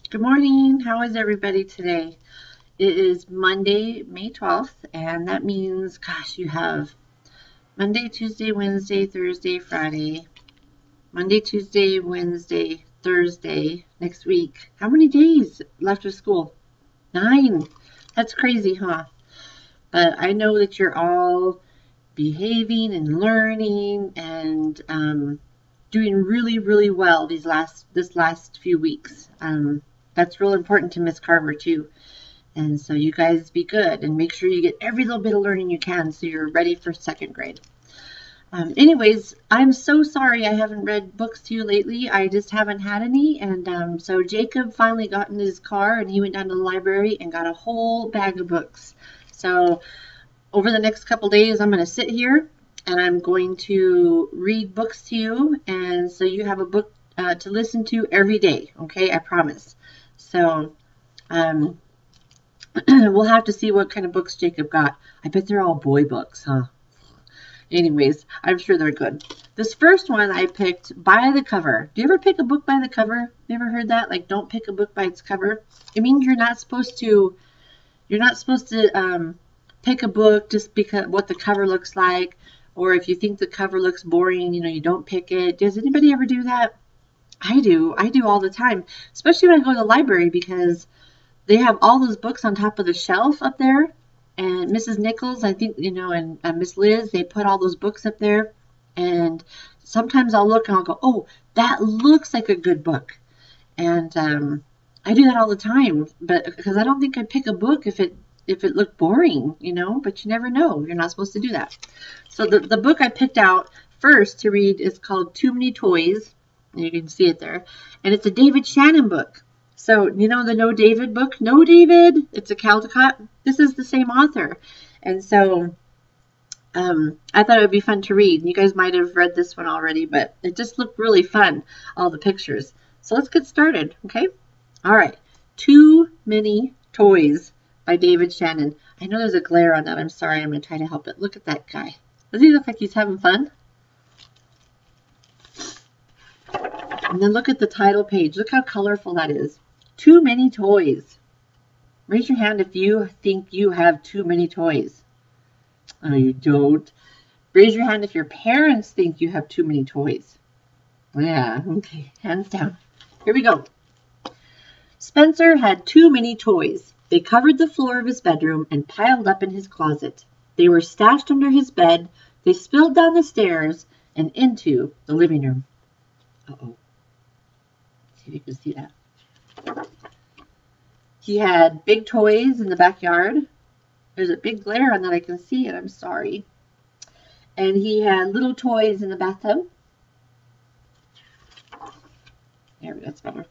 Good morning. How is everybody today? It is Monday, May 12th, and that means, gosh, you have Monday, Tuesday, Wednesday, Thursday, Friday, Monday, Tuesday, Wednesday, Thursday, next week. How many days left of school? 9. That's crazy, huh? But I know that you're all behaving and learning and doing really, really well this last few weeks. That's real important to Miss Carver too. And so you guys be good and make sure you get every little bit of learning you can so you're ready for second grade. Anyways, I'm so sorry I haven't read books to you lately. I just haven't had any. And so Jacob finally got in his car and he went down to the library and got a whole bag of books. So over the next couple days, I'm going to sit here and I'm going to read books to you. And so you have a book to listen to every day. Okay, I promise. So we'll have to see what kind of books Jacob got. I bet they're all boy books, huh? Anyways, I'm sure they're good. This first one I picked by the cover. Do you ever pick a book by the cover? You ever heard that? Like, don't pick a book by its cover. It means you're not supposed to pick a book just because what the cover looks like, or if you think the cover looks boring, you don't pick it. Does anybody ever do that? I do all the time, especially when I go to the library because they have all those books on top of the shelf up there. And Mrs. Nichols, I think, and Miss Liz, they put all those books up there. And sometimes I'll look and I'll go, oh, that looks like a good book. And I do that all the time, but because I don't think I'd pick a book if it looked boring, but you never know. You're not supposed to do that. So the book I picked out first to read is called Too Many Toys. You can see it there. And it's a David Shannon book. So, the No David book? No David. It's a Caldecott. This is the same author. And so I thought it would be fun to read. You guys might have read this one already, but it just looked really fun, all the pictures. So let's get started, okay? All right. Too Many Toys by David Shannon. I know there's a glare on that. I'm sorry. I'm going to try to help it. Look at that guy. Does he look like he's having fun? And then look at the title page. Look how colorful that is. Too many toys. Raise your hand if you think you have too many toys. Oh, you don't. Raise your hand if your parents think you have too many toys. Yeah, okay. Hands down. Here we go. Spencer had too many toys. They covered the floor of his bedroom and piled up in his closet. They were stashed under his bed. They spilled down the stairs and into the living room. Uh-oh. See if you can see that. He had big toys in the backyard. There's a big glare on that. I can see it. I'm sorry. And he had little toys in the bathtub. There we go. That's better.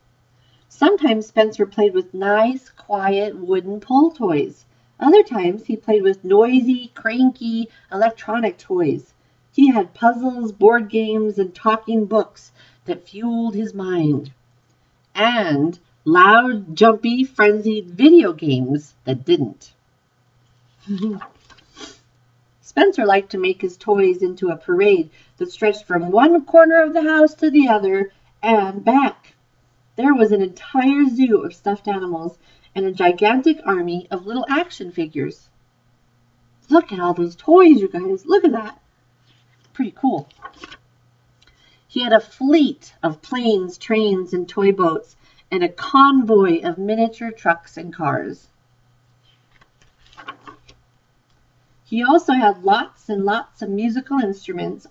Sometimes Spencer played with nice, quiet wooden pull toys. Other times he played with noisy, cranky, electronic toys. He had puzzles, board games, and talking books that fueled his mind. And loud, jumpy, frenzied video games that didn't. Spencer liked to make his toys into a parade that stretched from one corner of the house to the other and back. There was an entire zoo of stuffed animals and a gigantic army of little action figures. Look at all those toys, you guys. Look at that. Pretty cool. He had a fleet of planes, trains, and toy boats, and a convoy of miniature trucks and cars. He also had lots and lots of musical instruments,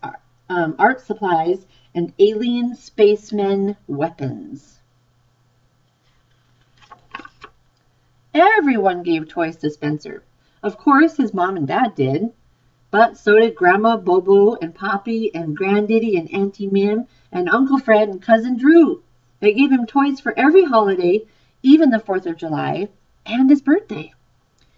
art supplies, and alien spacemen weapons. Everyone gave toys to Spencer. Of course, his mom and dad did, but so did Grandma Bobo and Poppy and Granddaddy and Auntie Mim and Uncle Fred and Cousin Drew. They gave him toys for every holiday, even the 4th of July, and his birthday.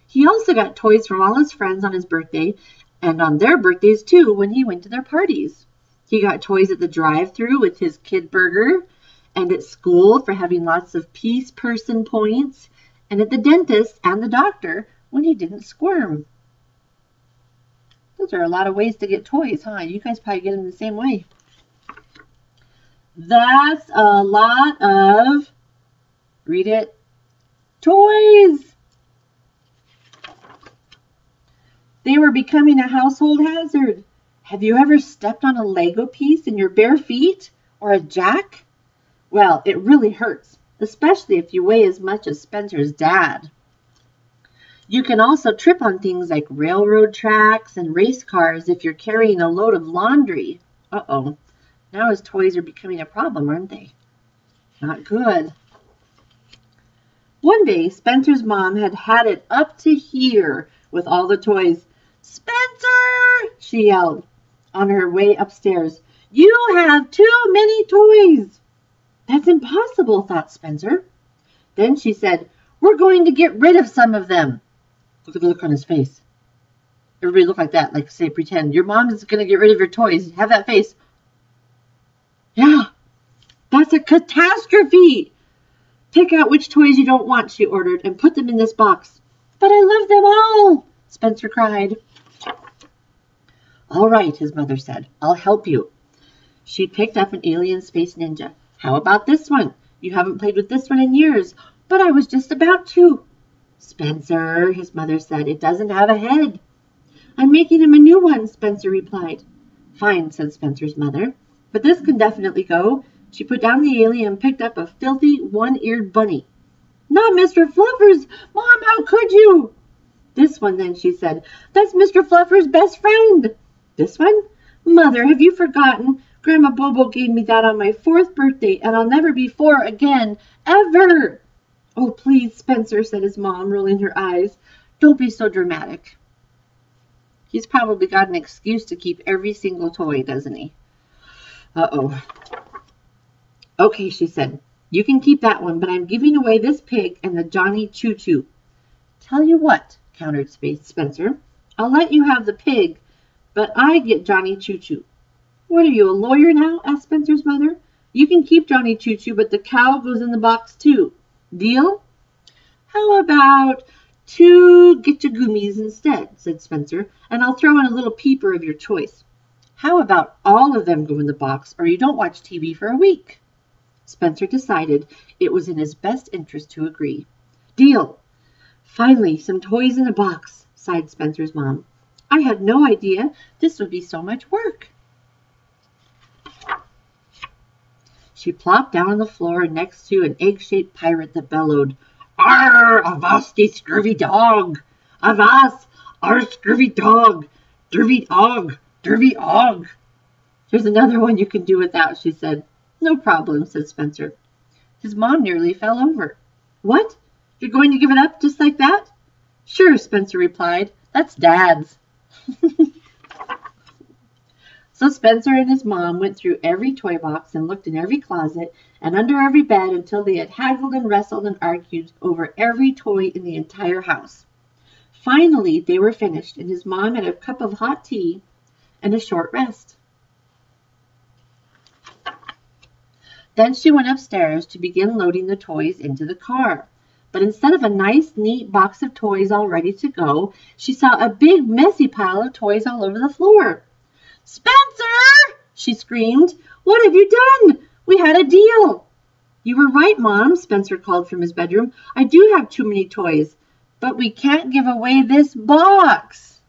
He also got toys from all his friends on his birthday, and on their birthdays too when he went to their parties. He got toys at the drive-thru with his kid burger, and at school for having lots of peace person points, and at the dentist and the doctor when he didn't squirm. Those are a lot of ways to get toys, huh? You guys probably get them the same way. That's a lot of Read it. Toys! They were becoming a household hazard. Have you ever stepped on a Lego piece in your bare feet? Or a jack? Well, it really hurts, especially if you weigh as much as Spencer's dad. You can also trip on things like railroad tracks and race cars if you're carrying a load of laundry. Uh-oh. Now his toys are becoming a problem, aren't they? Not good. One day, Spencer's mom had it up to here with all the toys. Spencer! She yelled on her way upstairs. You have too many toys. That's impossible, thought Spencer. Then she said, we're going to get rid of some of them. Look at the look on his face. Everybody look like that, like say, pretend. Your mom is going to get rid of your toys. Have that face. Yeah, that's a catastrophe. Pick out which toys you don't want, she ordered, and put them in this box. But I love them all, Spencer cried. All right, his mother said. I'll help you. She picked up an alien space ninja. How about this one? You haven't played with this one in years, but I was just about to. Spencer, his mother said, it doesn't have a head. I'm making him a new one, Spencer replied. Fine, said Spencer's mother, but this can definitely go. She put down the alien and picked up a filthy, one-eared bunny. Not Mr. Fluffers! Mom, how could you? This one, then, she said. That's Mr. Fluffer's best friend. This one? Mother, have you forgotten? Grandma Bobo gave me that on my 4th birthday, and I'll never be 4 again, ever. Oh, please, Spencer, said his mom, rolling her eyes. Don't be so dramatic. He's probably got an excuse to keep every single toy, doesn't he? Uh-oh. Okay, she said. You can keep that one, but I'm giving away this pig and the Johnny Choo Choo. Tell you what, countered Spencer. I'll let you have the pig, but I get Johnny Choo Choo. What are you, a lawyer now? Asked Spencer's mother. You can keep Johnny Choo Choo, but the cow goes in the box too. Deal? How about 2 Get-Ya-Goomies instead, said Spencer, and I'll throw in a little peeper of your choice. How about all of them go in the box, or you don't watch TV for a week? Spencer decided it was in his best interest to agree. Deal. Finally, some toys in a box, sighed Spencer's mom. I had no idea this would be so much work. She plopped down on the floor next to an egg-shaped pirate that bellowed, Arr, avast, thee scurvy dog! Avast, arr, scurvy dog! Dervy og! Dervy og! There's another one you can do without, she said. No problem, said Spencer. His mom nearly fell over. What? You're going to give it up just like that? Sure, Spencer replied. That's Dad's. So Spencer and his mom went through every toy box and looked in every closet and under every bed until they had haggled and wrestled and argued over every toy in the entire house. Finally, they were finished, and his mom had a cup of hot tea and a short rest. Then she went upstairs to begin loading the toys into the car. But instead of a nice, neat box of toys all ready to go, she saw a big, messy pile of toys all over the floor. Spencer! She screamed. What have you done? We had a deal. You were right, Mom, Spencer called from his bedroom. I do have too many toys, but we can't give away this box.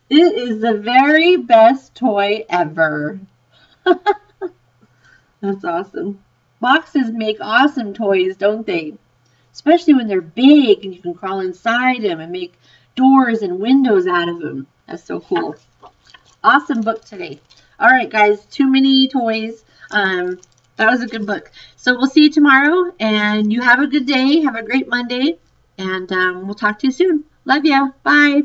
It is the very best toy ever. That's awesome. Boxes make awesome toys, don't they? Especially when they're big and you can crawl inside them and make doors and windows out of them. That's so cool. Awesome book today. All right, guys, too many toys. That was a good book. So we'll see you tomorrow, and you have a good day. Have a great Monday, and we'll talk to you soon. Love you. Bye.